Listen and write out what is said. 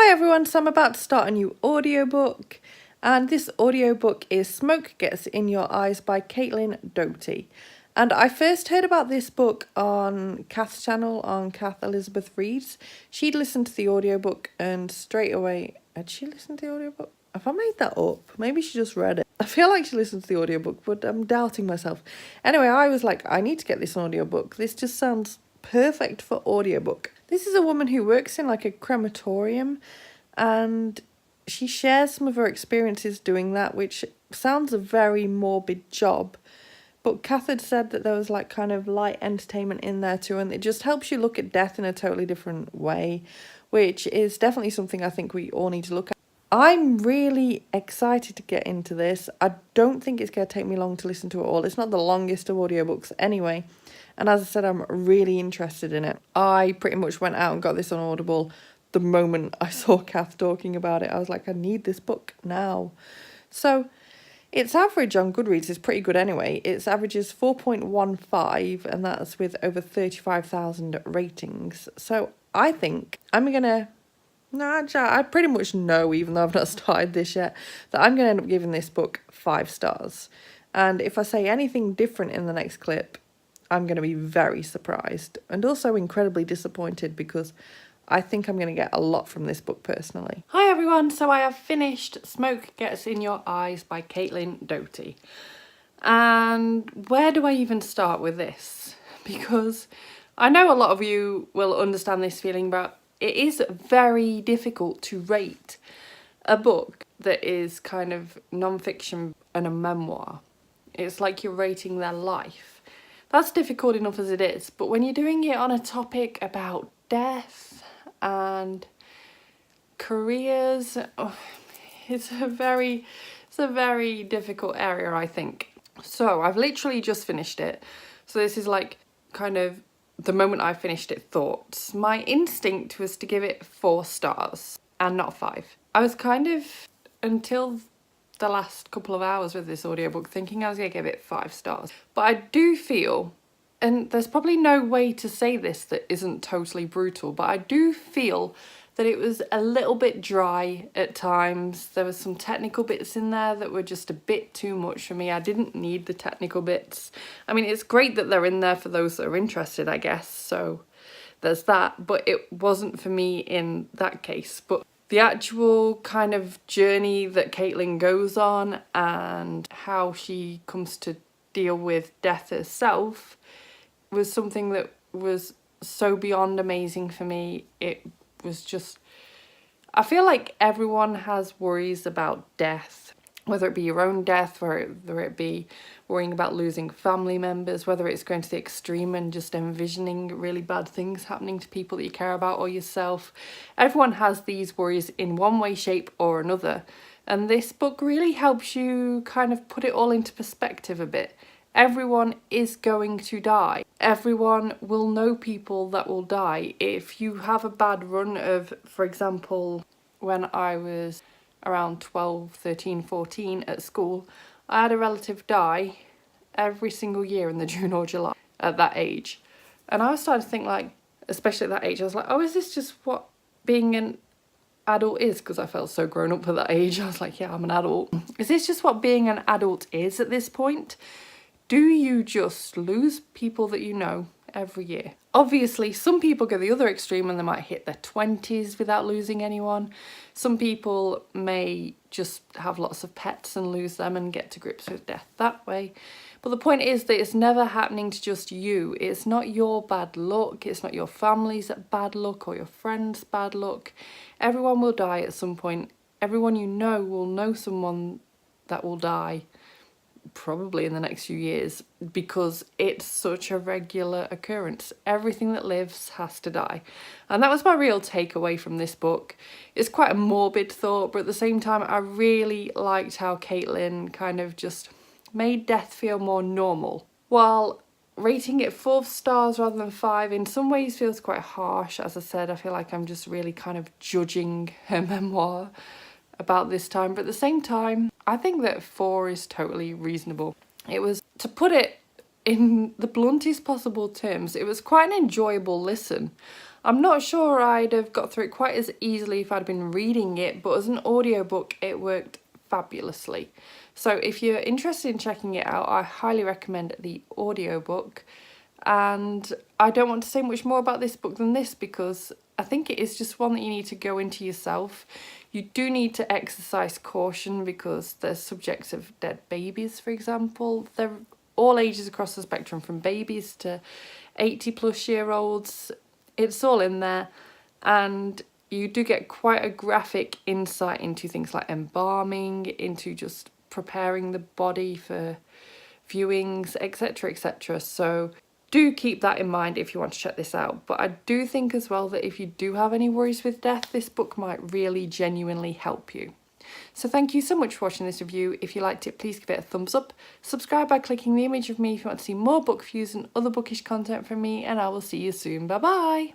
Hi everyone, so I'm about to start a new audiobook, and this audiobook is Smoke Gets in Your Eyes by Caitlin Doughty. And I first heard about this book on Kath's channel, on Kath Elizabeth Reads. She'd listened to the audiobook and straight away... Had she listened to the audiobook? Have I made that up? Maybe she just read it. I feel like she listened to the audiobook, but I'm doubting myself. Anyway, I was like, I need to get this audiobook. This just sounds perfect for audiobook. This is a woman who works in like a crematorium, and she shares some of her experiences doing that, which sounds a very morbid job. But Kath had said that there was like kind of light entertainment in there too, and it just helps you look at death in a totally different way, which is definitely something I think we all need to look at. I'm really excited to get into this. I don't think it's going to take me long to listen to it all. It's not the longest of audiobooks anyway. And as I said, I'm really interested in it. I pretty much went out and got this on Audible the moment I saw Kath talking about it. I was like, I need this book now. So its average on Goodreads is pretty good anyway. Its average is 4.15, and that's with over 35,000 ratings. So I think I'm going to... No, actually, I pretty much know, even though I've not started this yet, that I'm going to end up giving this book 5 stars. And if I say anything different in the next clip, I'm going to be very surprised and also incredibly disappointed, because I think I'm going to get a lot from this book personally. Hi everyone, so I have finished Smoke Gets in Your Eyes by Caitlin Doughty. And where do I even start with this? Because I know a lot of you will understand this feeling, but it is very difficult to rate a book that is kind of non-fiction and a memoir. It's like you're rating their life. That's difficult enough as it is, but when you're doing it on a topic about death and careers, it's a very difficult area, I think. So I've literally just finished it. So this is like kind of the moment I finished it thoughts. My instinct was to give it 4 stars and not 5. I was kind of, until the last couple of hours with this audiobook, thinking I was going to give it 5 stars. But I do feel, and there's probably no way to say this that isn't totally brutal, but I do feel that it was a little bit dry at times. There were some technical bits in there that were just a bit too much for me. I didn't need the technical bits. I mean, it's great that they're in there for those that are interested, I guess, so there's that, but it wasn't for me in that case. But the actual kind of journey that Caitlin goes on and how she comes to deal with death herself was something that was so beyond amazing for me. It was just, I feel like everyone has worries about death, whether it be your own death, whether it be worrying about losing family members, whether it's going to the extreme and just envisioning really bad things happening to people that you care about or yourself. Everyone has these worries in one way, shape or another, and this book really helps you kind of put it all into perspective a bit. Everyone is going to die. Everyone will know people that will die. If you have a bad run of, for example, when I was around 12, 13, 14 at school, I had a relative die every single year in the June or July at that age. And I was starting to think, like, especially at that age, I was like, oh, is this just what being an adult is? Because I felt so grown up at that age. I was like, yeah, I'm an adult. Is this just what being an adult is at this point? Do you just lose people that you know every year? Obviously, some people go the other extreme and they might hit their 20s without losing anyone. Some people may just have lots of pets and lose them and get to grips with death that way. But the point is that it's never happening to just you. It's not your bad luck. It's not your family's bad luck or your friend's bad luck. Everyone will die at some point. Everyone you know will know someone that will die, probably in the next few years, because it's such a regular occurrence. Everything that lives has to die. And that was my real takeaway from this book. It's quite a morbid thought, but at the same time I really liked how Caitlin kind of just made death feel more normal, while rating it 4 stars rather than 5 in some ways feels quite harsh. As I said, I feel like I'm just really kind of judging her memoir about this time, but at the same time I think that 4 is totally reasonable. It was, to put it in the bluntest possible terms, it was quite an enjoyable listen. I'm not sure I'd have got through it quite as easily if I'd been reading it, but as an audiobook it worked fabulously. So if you're interested in checking it out, I highly recommend the audiobook. And I don't want to say much more about this book than this, because I think it is just one that you need to go into yourself. You do need to exercise caution because there's subjects of dead babies, for example. They're all ages across the spectrum, from babies to 80-plus-year-olds. It's all in there, and you do get quite a graphic insight into things like embalming, into just preparing the body for viewings, etc., etc. So do keep that in mind if you want to check this out. But I do think as well that if you do have any worries with death, this book might really genuinely help you. So thank you so much for watching this review. If you liked it, please give it a thumbs up. Subscribe by clicking the image of me if you want to see more book reviews and other bookish content from me, and I will see you soon. Bye bye!